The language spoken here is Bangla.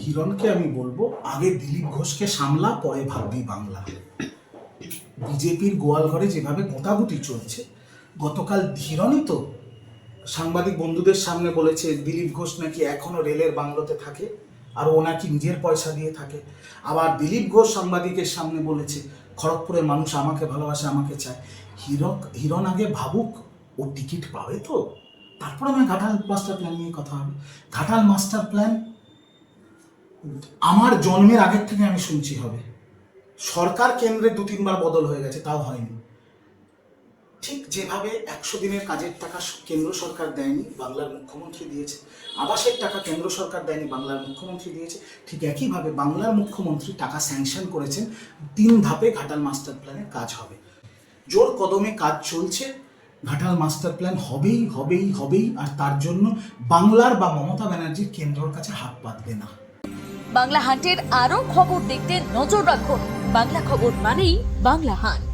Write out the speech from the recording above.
হিরণকে আমি বলবো, আগে দিলীপ ঘোষকে সামলা, পরে ভাববি বাংলা। বিজেপির গোয়ালঘরে যেভাবে গোতাগুতি চলছে, গতকাল হিরণই তো সাংবাদিক বন্ধুদের সামনে বলেছে দিলীপ ঘোষ নাকি এখনো রেলের বাংলোতে থাকে, আর ও নাকি নিজের পয়সা দিয়ে থাকে। আবার দিলীপ ঘোষ সাংবাদিকের সামনে বলেছে খড়গপুরের মানুষ আমাকে ভালোবাসে, আমাকে চায়। হিরণ আগে ভাবুক ও টিকিট পাবে তো, তারপর আমি ঘাটাল মাস্টার প্ল্যান নিয়ে কথা হবে। ঘাটাল মাস্টার প্ল্যান আমার জন্মের আগের থেকে আমি শুনছি হবে। সরকার কেন্দ্রে 2-3 বার বদল হয়ে গেছে, তাও হয়নি। ঠিক যেভাবে 100 দিনের কাজের টাকা কেন্দ্র সরকার দেয়নি, বাংলার মুখ্যমন্ত্রী দিয়েছে। আবাসের টাকা কেন্দ্র সরকার দেয়নি, বাংলার মুখ্যমন্ত্রী দিয়েছে। ঠিক একইভাবে বাংলার মুখ্যমন্ত্রী টাকা স্যাংশন করেছেন, 3 ধাপে ঘাটাল মাস্টার প্ল্যানের কাজ হবে। জোর কদমে কাজ চলছে, ঘাটাল মাস্টার প্ল্যান হবেই হবেই হবেই। আর তার জন্য বাংলার বা মমতা ব্যানার্জির কেন্দ্রের কাছে হাত পাতবে না। বাংলা হান্টের আরও খবর দেখতে নজর রাখুন। বাংলা খবর মানেই বাংলা হান্ট।